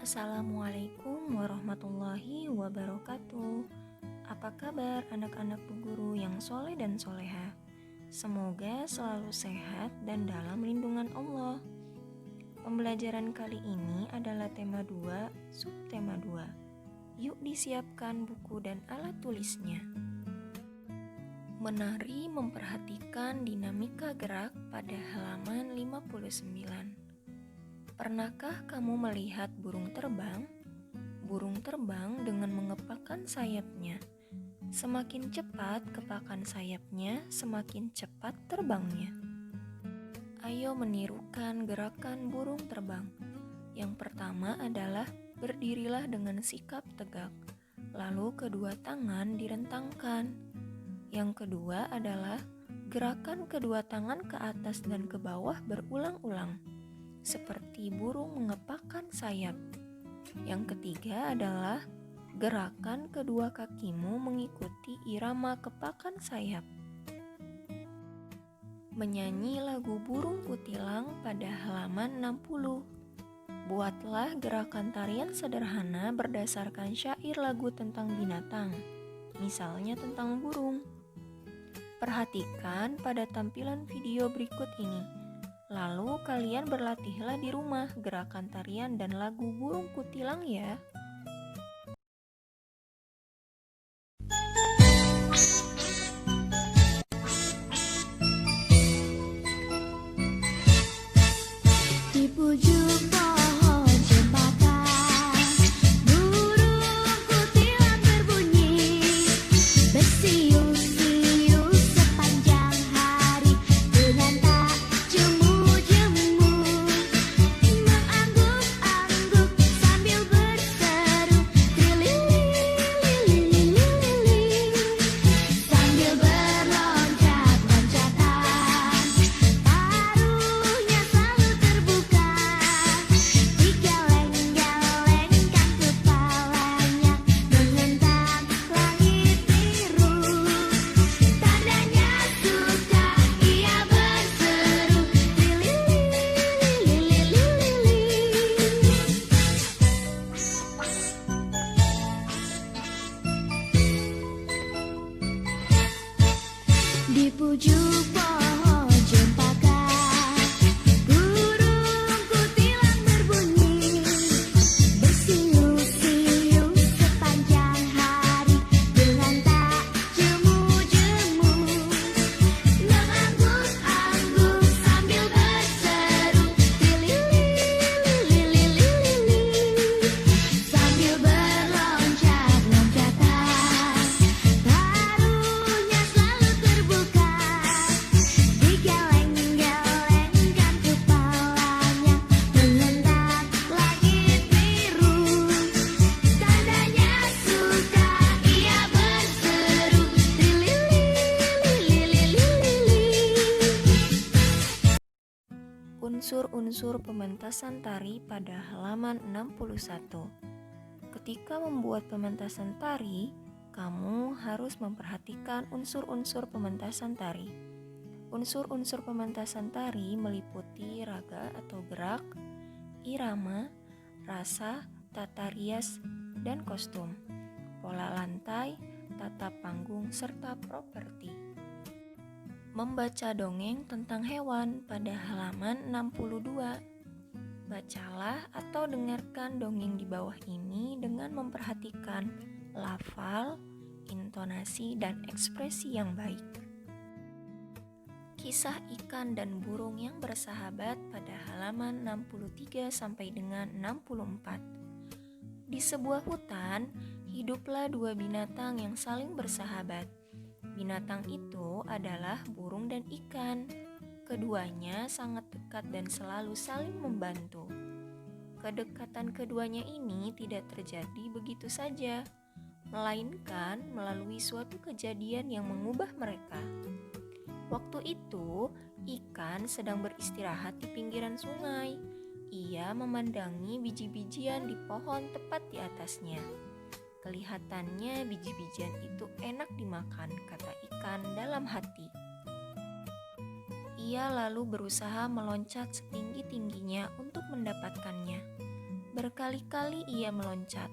Assalamualaikum warahmatullahi wabarakatuh. Apa kabar anak-anak Bu Guru yang soleh dan soleha? Semoga selalu sehat dan dalam lindungan Allah. Pembelajaran kali ini adalah tema 2, subtema 2. Yuk disiapkan buku dan alat tulisnya. Menari memperhatikan dinamika gerak pada halaman 59. Pernahkah kamu melihat burung terbang? Burung terbang dengan mengepakkan sayapnya. Semakin cepat kepakan sayapnya, semakin cepat terbangnya. Ayo menirukan gerakan burung terbang. Yang pertama adalah berdirilah dengan sikap tegak. Lalu kedua tangan direntangkan. Yang kedua adalah gerakan kedua tangan ke atas dan ke bawah berulang-ulang, seperti burung mengepakkan sayap. Yang ketiga adalah gerakan kedua kakimu mengikuti irama kepakan sayap. Menyanyi lagu burung kutilang pada halaman 60. Buatlah gerakan tarian sederhana berdasarkan syair lagu tentang binatang, misalnya tentang burung. Perhatikan pada tampilan video berikut ini. Lalu kalian berlatihlah di rumah gerakan tarian dan lagu burung kutilang ya. Di ujung pohon cempaka, burung kutilang berbunyi, bersiul-siul sepanjang hari dengan tak jemu-jemu, mengangguk-angguk sambil berseru trilili-lili-lili, sambil berloncat-loncatan, paruhnya selalu terbuka, digeleng-gelengkan kepalanya, menentang langit biru. Tandanya suka, ia berseru trilili-lili-lili. Di pojok pohon cempaka, burung kutilang berbunyi, bersiul-siul sepanjang hari dengan tak jemu-jemu, mengangguk-angguk sambil berseru trilili-lili-lili, sambil berloncat-loncatan, paruhnya selalu terbuka, digeleng-gelengkan kepalanya, menentang langit biru. Tandanya suka, ia berseru trilili-lili-lili. Unsur-unsur pementasan tari pada halaman 61. Ketika membuat pementasan tari, kamu harus memperhatikan unsur-unsur pementasan tari. Unsur-unsur pementasan tari meliputi raga atau gerak, irama, rasa, tata rias, dan kostum, pola lantai, tata panggung, serta properti. Membaca dongeng tentang hewan pada halaman 62. Bacalah atau dengarkan dongeng di bawah ini dengan memperhatikan lafal, intonasi, dan ekspresi yang baik. Kisah ikan dan burung yang bersahabat pada halaman 63 sampai dengan 64. Di sebuah hutan, hiduplah dua binatang yang saling bersahabat. Binatang itu adalah burung dan ikan. Keduanya sangat dekat dan selalu saling membantu. Kedekatan keduanya ini tidak terjadi begitu saja, melainkan melalui suatu kejadian yang mengubah mereka. Waktu itu, ikan sedang beristirahat di pinggiran sungai. Ia memandangi biji-bijian di pohon tepat di atasnya. Kelihatannya biji-bijian itu enak dimakan, kata ikan dalam hati. Ia lalu berusaha meloncat setinggi-tingginya untuk mendapatkannya. Berkali-kali ia meloncat,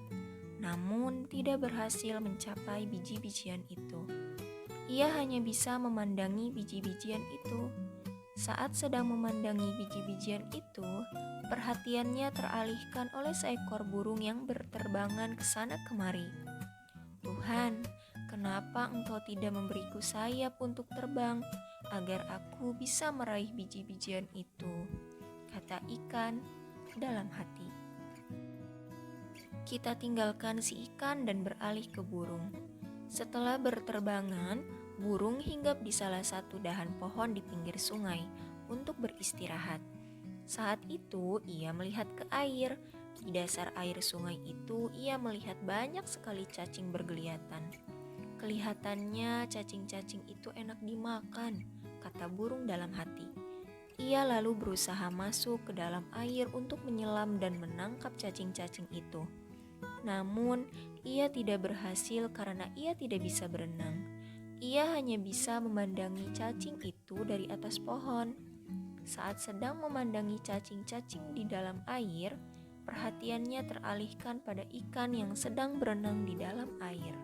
namun tidak berhasil mencapai biji-bijian itu. Ia hanya bisa memandangi biji-bijian itu. Saat sedang memandangi biji-bijian itu, perhatiannya teralihkan oleh seekor burung yang berterbangan ke sana kemari. "Tuhan, kenapa Engkau tidak memberiku sayap untuk terbang, agar aku bisa meraih biji-bijian itu?" kata ikan dalam hati. Kita tinggalkan si ikan dan beralih ke burung. Setelah berterbangan, burung hinggap di salah satu dahan pohon di pinggir sungai untuk beristirahat. Saat itu ia melihat ke air. Di dasar air sungai itu ia melihat banyak sekali cacing bergeliatan. "Kelihatannya cacing-cacing itu enak dimakan," kata burung dalam hati. Ia lalu berusaha masuk ke dalam air untuk menyelam dan menangkap cacing-cacing itu. Namun, ia tidak berhasil karena ia tidak bisa berenang. Ia hanya bisa memandangi cacing itu dari atas pohon. Saat sedang memandangi cacing-cacing di dalam air, perhatiannya teralihkan pada ikan yang sedang berenang di dalam air.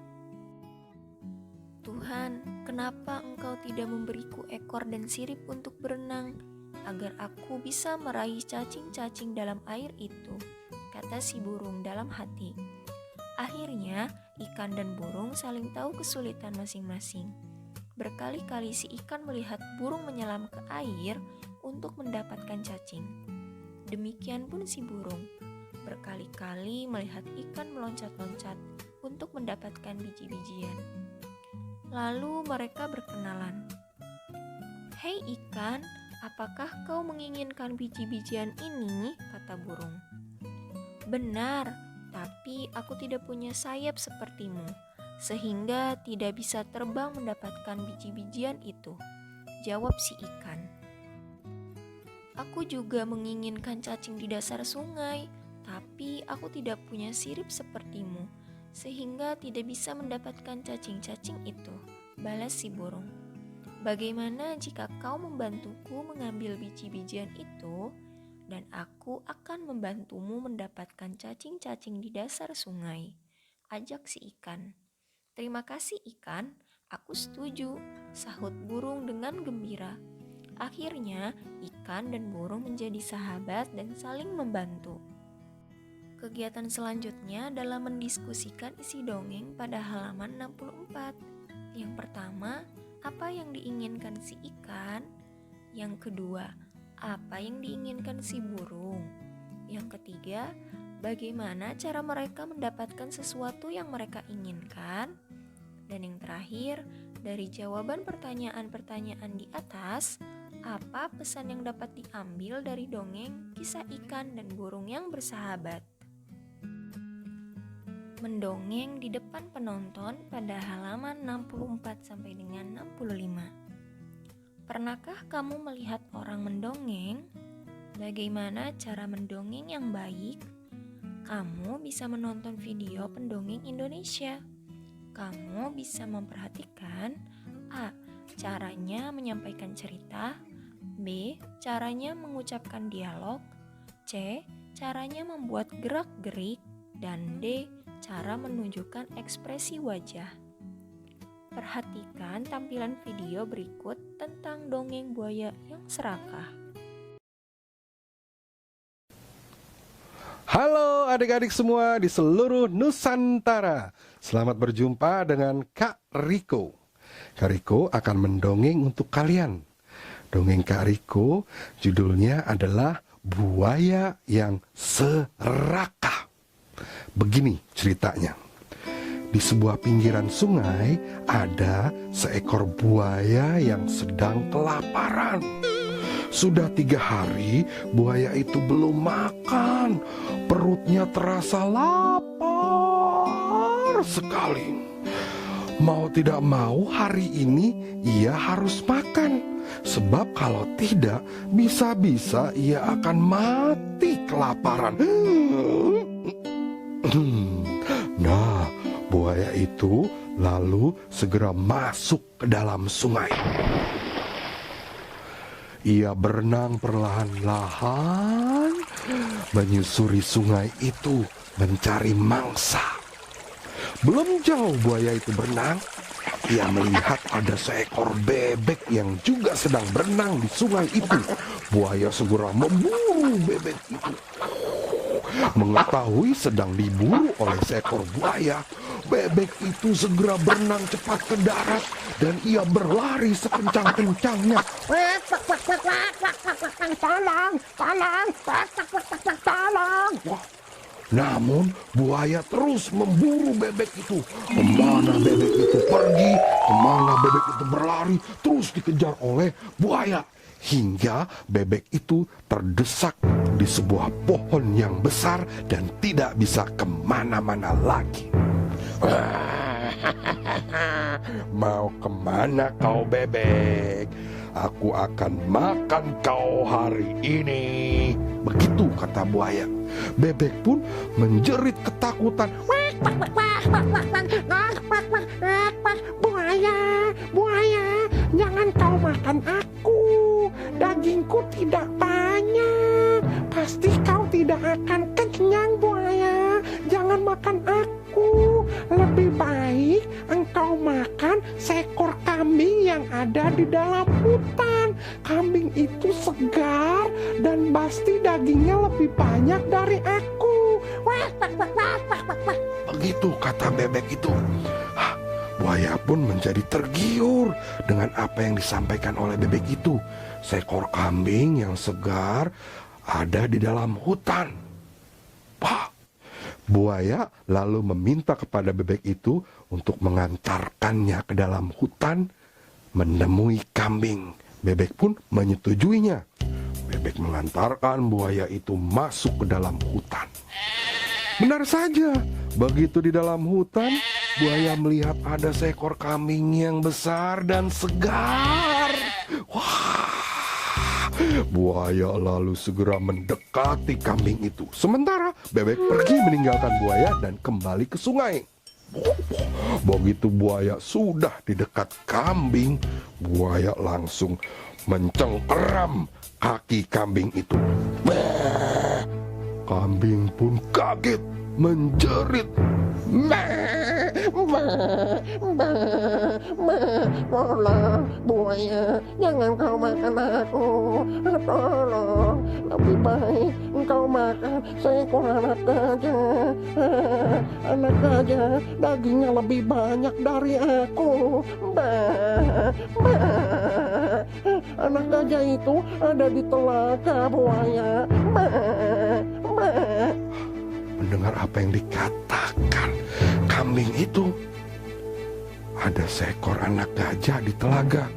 "Tuhan, kenapa Engkau tidak memberiku ekor dan sirip untuk berenang, agar aku bisa meraih cacing-cacing dalam air itu?" kata si burung dalam hati. Akhirnya, ikan dan burung saling tahu kesulitan masing-masing. Berkali-kali si ikan melihat burung menyelam ke air untuk mendapatkan cacing. Demikian pun si burung, berkali-kali melihat ikan meloncat-loncat untuk mendapatkan biji-bijian. Lalu mereka berkenalan. "Hei ikan, apakah kau menginginkan biji-bijian ini?" kata burung. "Benar, tapi aku tidak punya sayap sepertimu, sehingga tidak bisa terbang mendapatkan biji-bijian itu," jawab si ikan. "Aku juga menginginkan cacing di dasar sungai, tapi aku tidak punya sirip sepertimu, sehingga tidak bisa mendapatkan cacing-cacing itu," balas si burung. "Bagaimana jika kau membantuku mengambil biji-bijian itu, dan aku akan membantumu mendapatkan cacing-cacing di dasar sungai?" ajak si ikan. "Terima kasih ikan, aku setuju," sahut burung dengan gembira. Akhirnya ikan dan burung menjadi sahabat dan saling membantu. Kegiatan selanjutnya adalah mendiskusikan isi dongeng pada halaman 64. Yang pertama, apa yang diinginkan si ikan? Yang kedua, apa yang diinginkan si burung? Yang ketiga, bagaimana cara mereka mendapatkan sesuatu yang mereka inginkan? Dan yang terakhir, dari jawaban pertanyaan-pertanyaan di atas, apa pesan yang dapat diambil dari dongeng kisah ikan dan burung yang bersahabat? Mendongeng di depan penonton pada halaman 64 sampai dengan 65. Pernahkah kamu melihat orang mendongeng? Bagaimana cara mendongeng yang baik? Kamu bisa menonton video pendongeng Indonesia. Kamu bisa memperhatikan A. Caranya menyampaikan cerita, B. Caranya mengucapkan dialog, C. Caranya membuat gerak-gerik, dan D. Cara menunjukkan ekspresi wajah. Perhatikan tampilan video berikut tentang dongeng buaya yang serakah. Halo adik-adik semua di seluruh Nusantara. Selamat berjumpa dengan Kak Riko. Kak Riko akan mendongeng untuk kalian. Dongeng Kak Riko judulnya adalah Buaya yang Serakah. Begini ceritanya. Di sebuah pinggiran sungai ada seekor buaya yang sedang kelaparan. Sudah 3 hari buaya itu belum makan. Perutnya terasa lapar sekali. Mau tidak mau hari ini ia harus makan. Sebab kalau tidak bisa-bisa ia akan mati kelaparan. Nah, buaya itu lalu segera masuk ke dalam sungai. Ia berenang perlahan-lahan menyusuri sungai itu mencari mangsa. Belum jauh buaya itu berenang, ia melihat ada seekor bebek yang juga sedang berenang di sungai itu. Buaya segera memburu bebek itu. Mengetahui sedang diburu oleh seekor buaya, bebek itu segera berenang cepat ke darat dan ia berlari sekencang-kencangnya. Tolong, tolong, tolong. Wah, namun buaya terus memburu bebek itu. Kemana bebek itu pergi, kemana bebek itu berlari, terus dikejar oleh buaya. Hingga bebek itu terdesak di sebuah pohon yang besar dan tidak bisa kemana-mana lagi. Mau kemana kau bebek? Aku akan makan kau hari ini. Begitu kata buaya. Bebek pun menjerit ketakutan. Buaya, buaya, jangan kau makan aku. Dagingku tidak banyak. Pasti kau tidak akan kenyang buaya. Jangan makan aku. Lebih baik engkau makan seekor kambing yang ada di dalam hutan. Kambing itu segar dan pasti dagingnya lebih banyak dari aku. Begitu kata bebek itu. Buaya pun menjadi tergiur dengan apa yang disampaikan oleh bebek itu. Seekor kambing yang segar ada di dalam hutan. Buaya lalu meminta kepada bebek itu untuk mengantarkannya ke dalam hutan menemui kambing. Bebek pun menyetujuinya. Bebek mengantarkan buaya itu masuk ke dalam hutan. Benar saja, begitu di dalam hutan, buaya melihat ada seekor kambing yang besar dan segar. Wah, buaya lalu segera mendekati kambing itu. Sementara bebek pergi meninggalkan buaya dan kembali ke sungai. Begitu buaya sudah di dekat kambing, buaya langsung mencengkeram kaki kambing itu. Kambing pun kaget, menjerit. Tolong, buaya, jangan kau makan aku. Tolong, lebih baik engkau makan seekor anak gajah. Anak gajah dagingnya lebih banyak dari aku. Anak gajah itu ada di telaga buaya. Mendengar apa yang dikatakan kambing itu, ada seekor anak gajah di telaga.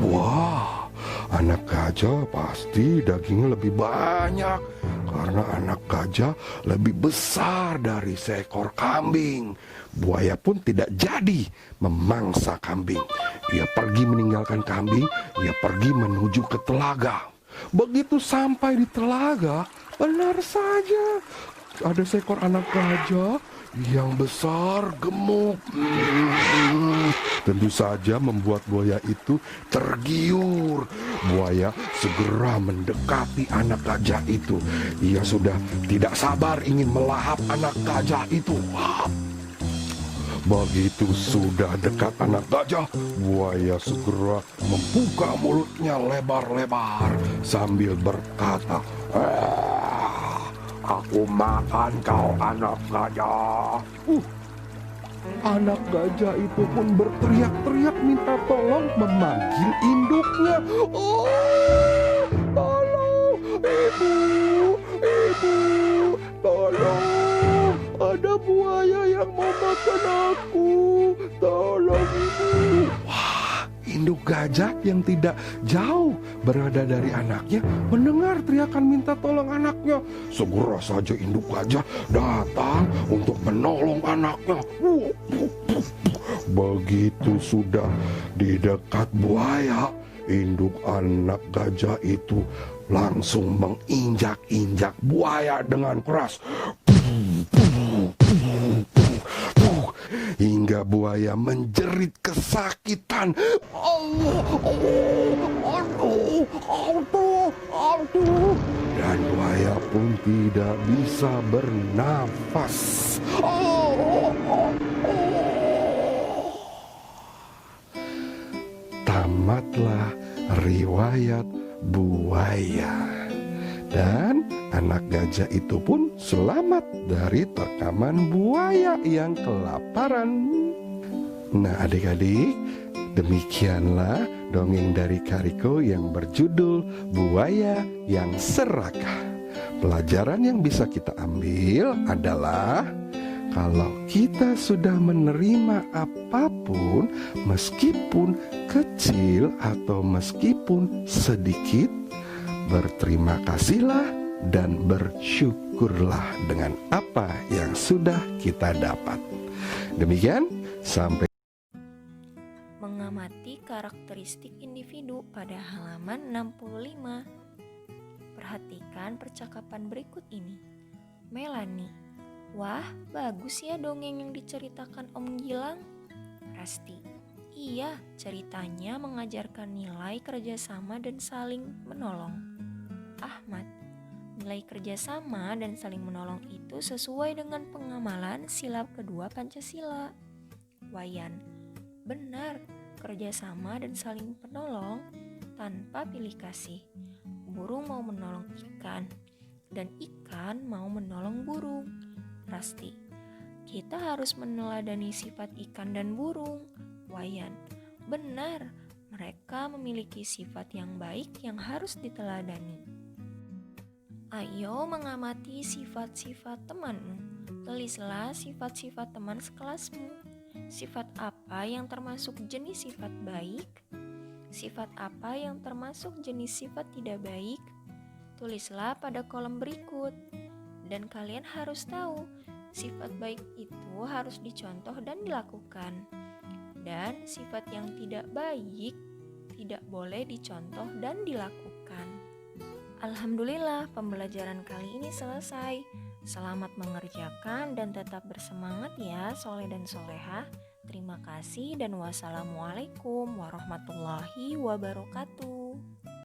Wah, anak gajah pasti dagingnya lebih banyak karena anak gajah lebih besar dari seekor kambing. Buaya pun tidak jadi memangsa kambing. Ia pergi meninggalkan kambing, ia pergi menuju ke telaga. Begitu sampai di telaga, benar saja ada seekor anak gajah yang besar gemuk. Tentu saja membuat buaya itu tergiur. Buaya segera mendekati anak gajah itu. Ia sudah tidak sabar ingin melahap anak gajah itu. Begitu sudah dekat anak gajah, buaya segera membuka mulutnya lebar-lebar sambil berkata, aku makan kau anak gajah. Anak gajah itu pun berteriak-teriak minta tolong memanggil induknya. Oh, tolong, ibu, tolong. Ada buaya yang mau makan aku. Tolong, ibu. Wah, induk gajah yang tidak jauh berada dari anaknya mendengar teriakan minta tolong anaknya. Segera saja induk gajah datang untuk menolong anaknya. Begitu sudah di dekat buaya, induk anak gajah itu langsung menginjak-injak buaya dengan keras. hingga buaya menjerit kesakitan. Dan buaya pun tidak bisa bernafas. Tamatlah riwayat buaya. Dan anak gajah itu pun selamat dari terkaman buaya yang kelaparan. Nah adik-adik, demikianlah dongeng dari Kariko yang berjudul Buaya yang Serakah. Pelajaran yang bisa kita ambil adalah kalau kita sudah menerima apapun, meskipun kecil atau meskipun sedikit, berterima kasihlah dan bersyukurlah dengan apa yang sudah kita dapat. Demikian, sampai Mengamati karakteristik individu pada halaman 65. Perhatikan percakapan berikut ini. Melanie, wah bagus ya dongeng yang diceritakan Om Gilang. Rasti, iya ceritanya mengajarkan nilai kerjasama dan saling menolong. Ahmad, nilai kerjasama dan saling menolong itu sesuai dengan pengamalan silab kedua Pancasila. Wayan, benar, kerjasama dan saling menolong tanpa pilih kasih. Burung mau menolong ikan, dan ikan mau menolong burung. Rasti, kita harus meneladani sifat ikan dan burung. Wayan, benar, mereka memiliki sifat yang baik yang harus diteladani. Ayo mengamati sifat-sifat temanmu. Tulislah sifat-sifat teman sekelasmu. Sifat apa yang termasuk jenis sifat baik? Sifat apa yang termasuk jenis sifat tidak baik? Tulislah pada kolom berikut. Dan kalian harus tahu, sifat baik itu harus dicontoh dan dilakukan. Dan sifat yang tidak baik tidak boleh dicontoh dan dilakukan. Alhamdulillah, pembelajaran kali ini selesai. Selamat mengerjakan dan tetap bersemangat ya Soleh dan Solehah. Terima kasih dan wassalamualaikum warahmatullahi wabarakatuh.